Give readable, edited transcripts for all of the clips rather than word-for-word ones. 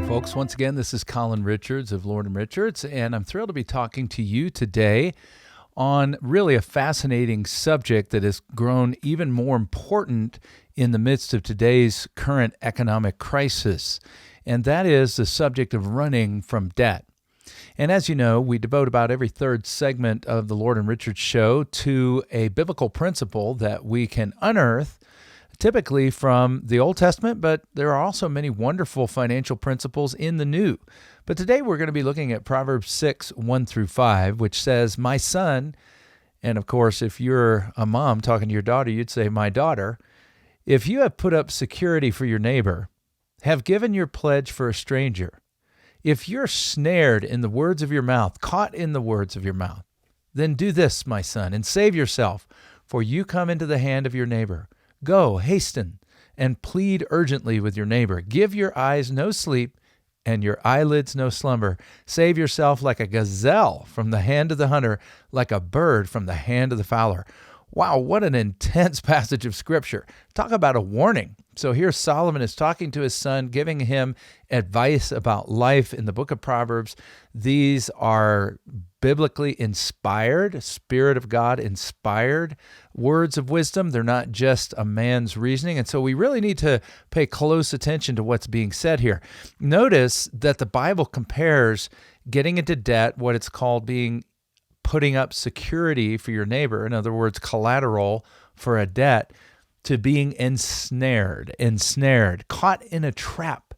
Folks, once again, this is Colin Richards of Lord & Richards, and I'm thrilled to be talking to you today on really a fascinating subject that has grown even more important in the midst of today's current economic crisis, and that is the subject of running from debt. And as you know, we devote about every third segment of the Lord & Richards show to a biblical principle that we can unearth typically from the Old Testament, but there are also many wonderful financial principles in the New. But today we're going to be looking at Proverbs 6, 1 through 5, which says, "My son," and of course, if you're a mom talking to your daughter, you'd say, "My daughter, if you have put up security for your neighbor, have given your pledge for a stranger, if you're snared in the words of your mouth, caught in the words of your mouth, then do this, my son, and save yourself, for you come into the hand of your neighbor. Go, hasten, and plead urgently with your neighbor. Give your eyes no sleep and your eyelids no slumber. Save yourself like a gazelle from the hand of the hunter, like a bird from the hand of the fowler." Wow, what an intense passage of Scripture. Talk about a warning. So here Solomon is talking to his son, giving him advice about life in the book of Proverbs. These are biblically inspired, Spirit of God inspired words of wisdom. They're not just a man's reasoning. And so we really need to pay close attention to what's being said here. Notice that the Bible compares getting into debt, what it's called being putting up security for your neighbor, in other words, collateral for a debt, to being ensnared, caught in a trap.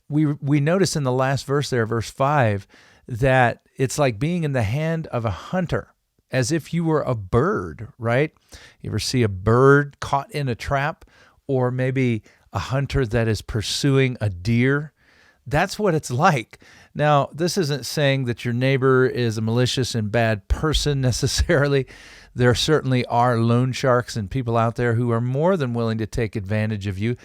We notice in the last verse there, verse 5, that it's like being in the hand of a hunter, as if you were a bird, right? You ever see a bird caught in a trap, or maybe a hunter that is pursuing a deer? That's what it's like. Now, this isn't saying that your neighbor is a malicious and bad person necessarily. There certainly are loan sharks and people out there who are more than willing to take advantage of you.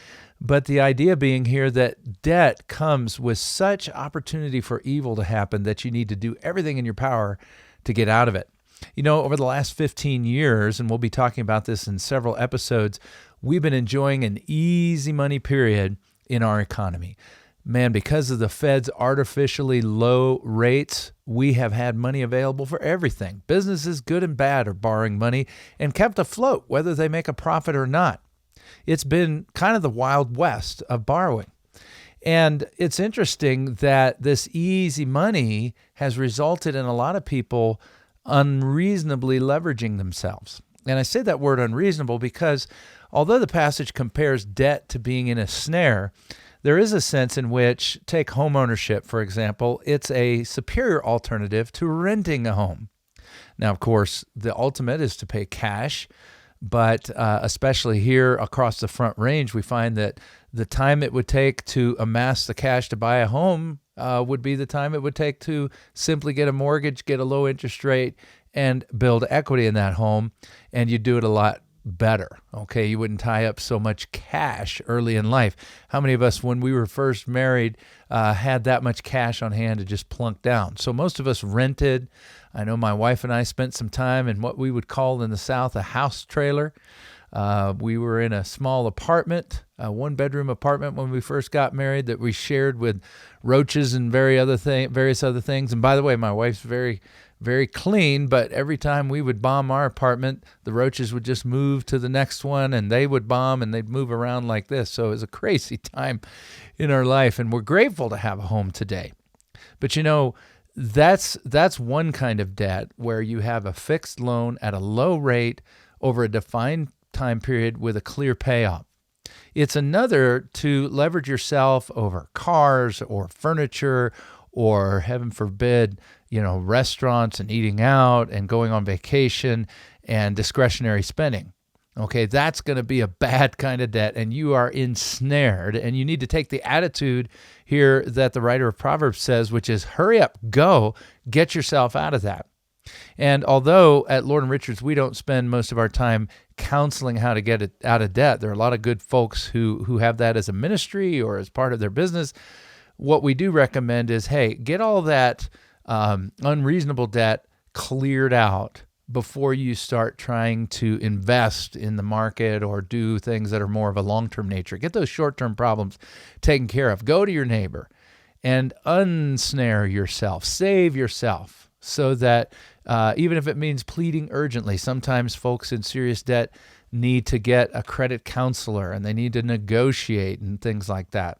But the idea being here that debt comes with such opportunity for evil to happen that you need to do everything in your power to get out of it. You know, over the last 15 years, and we'll be talking about this in several episodes, we've been enjoying an easy money period in our economy. Man, because of the Fed's artificially low rates, we have had money available for everything. Businesses, good and bad, are borrowing money and kept afloat, whether they make a profit or not. It's been kind of the Wild West of borrowing. And it's interesting that this easy money has resulted in a lot of people unreasonably leveraging themselves. And I say that word unreasonable because although the passage compares debt to being in a snare, there is a sense in which, take home ownership, for example, it's a superior alternative to renting a home. Now, of course, the ultimate is to pay cash, but especially here across the Front Range, we find that the time it would take to amass the cash to buy a home would be the time it would take to simply get a mortgage, get a low interest rate, and build equity in that home, and you do it a lot better. Okay, you wouldn't tie up so much cash early in life. How many of us, when we were first married, had that much cash on hand to just plunk down? So most of us rented. I know my wife and I spent some time in what we would call in the South a house trailer. We were in a small apartment, a one-bedroom apartment when we first got married that we shared with roaches and various other things. And by the way, my wife's very clean, but every time we would bomb our apartment, the roaches would just move to the next one, and they would bomb, and they'd move around like this. So it was a crazy time in our life, and we're grateful to have a home today. But you know, that's one kind of debt where you have a fixed loan at a low rate over a defined time period with a clear payoff. It's another to leverage yourself over cars or furniture or, heaven forbid, restaurants and eating out and going on vacation and discretionary spending. Okay, that's going to be a bad kind of debt, and you are ensnared, and you need to take the attitude here that the writer of Proverbs says, which is hurry up, go, get yourself out of that. And although at Lord & Richards we don't spend most of our time counseling how to get it out of debt, there are a lot of good folks who have that as a ministry or as part of their business. What we do recommend is, hey, get all that unreasonable debt cleared out before you start trying to invest in the market or do things that are more of a long-term nature. Get those short-term problems taken care of. Go to your neighbor and unsnare yourself, save yourself, so that even if it means pleading urgently, sometimes folks in serious debt need to get a credit counselor and they need to negotiate and things like that.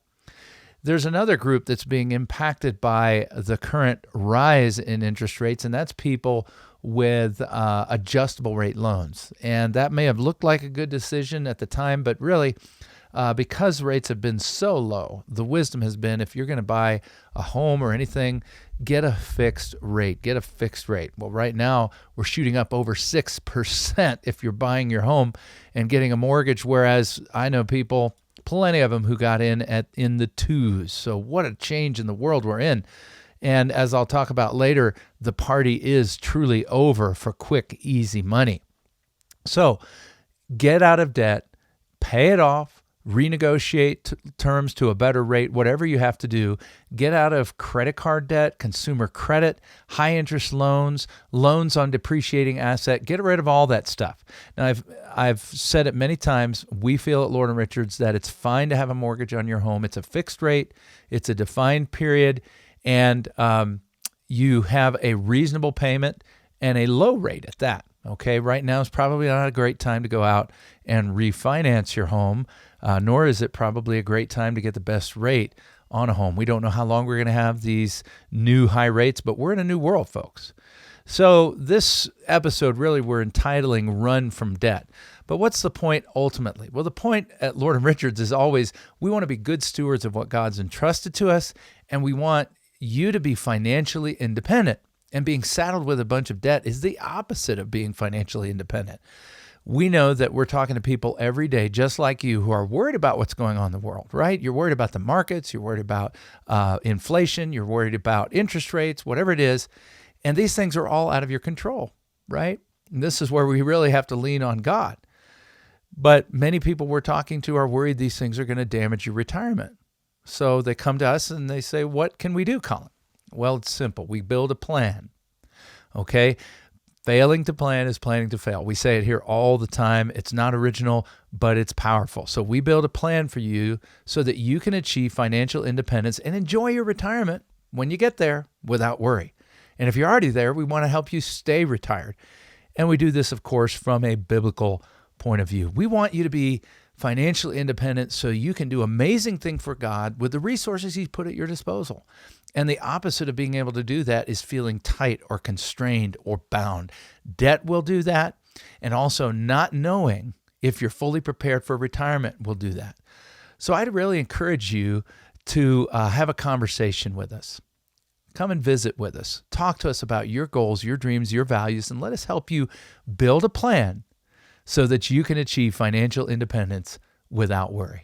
There's another group that's being impacted by the current rise in interest rates, and that's people with adjustable rate loans. And that may have looked like a good decision at the time, but really, because rates have been so low, the wisdom has been, if you're going to buy a home or anything, get a fixed rate. Get a fixed rate. Well, right now, we're shooting up over 6% if you're buying your home and getting a mortgage, whereas I know people, plenty of them, who got in the twos. So what a change in the world we're in. And as I'll talk about later, the party is truly over for quick, easy money. So get out of debt, pay it off, renegotiate terms to a better rate, whatever you have to do. Get out of credit card debt, consumer credit, high interest loans, loans on depreciating asset. Get rid of all that stuff. Now, I've said it many times. We feel at Lord & Richards that it's fine to have a mortgage on your home. It's a fixed rate. It's a defined period. And you have a reasonable payment and a low rate at that. Okay, right now is probably not a great time to go out and refinance your home, nor is it probably a great time to get the best rate on a home. We don't know how long we're going to have these new high rates, but we're in a new world, folks. So this episode, really, we're entitling Run from Debt. But what's the point ultimately? Well, the point at Lord & Richards is always we want to be good stewards of what God's entrusted to us, and we want you to be financially independent. And being saddled with a bunch of debt is the opposite of being financially independent. We know that we're talking to people every day, just like you, who are worried about what's going on in the world, right? You're worried about the markets. You're worried about inflation. You're worried about interest rates, whatever it is. And these things are all out of your control, right? And this is where we really have to lean on God. But many people we're talking to are worried these things are going to damage your retirement. So they come to us and they say, what can we do, Colin? Well, it's simple. We build a plan, okay? Failing to plan is planning to fail. We say it here all the time. It's not original, but it's powerful. So we build a plan for you so that you can achieve financial independence and enjoy your retirement when you get there without worry. And if you're already there, we want to help you stay retired. And we do this, of course, from a biblical point of view. We want you to be financially independent so you can do amazing things for God with the resources He's put at your disposal. And the opposite of being able to do that is feeling tight or constrained or bound. Debt will do that, and also not knowing if you're fully prepared for retirement will do that. So I'd really encourage you to have a conversation with us. Come and visit with us. Talk to us about your goals, your dreams, your values, and let us help you build a plan so that you can achieve financial independence without worry.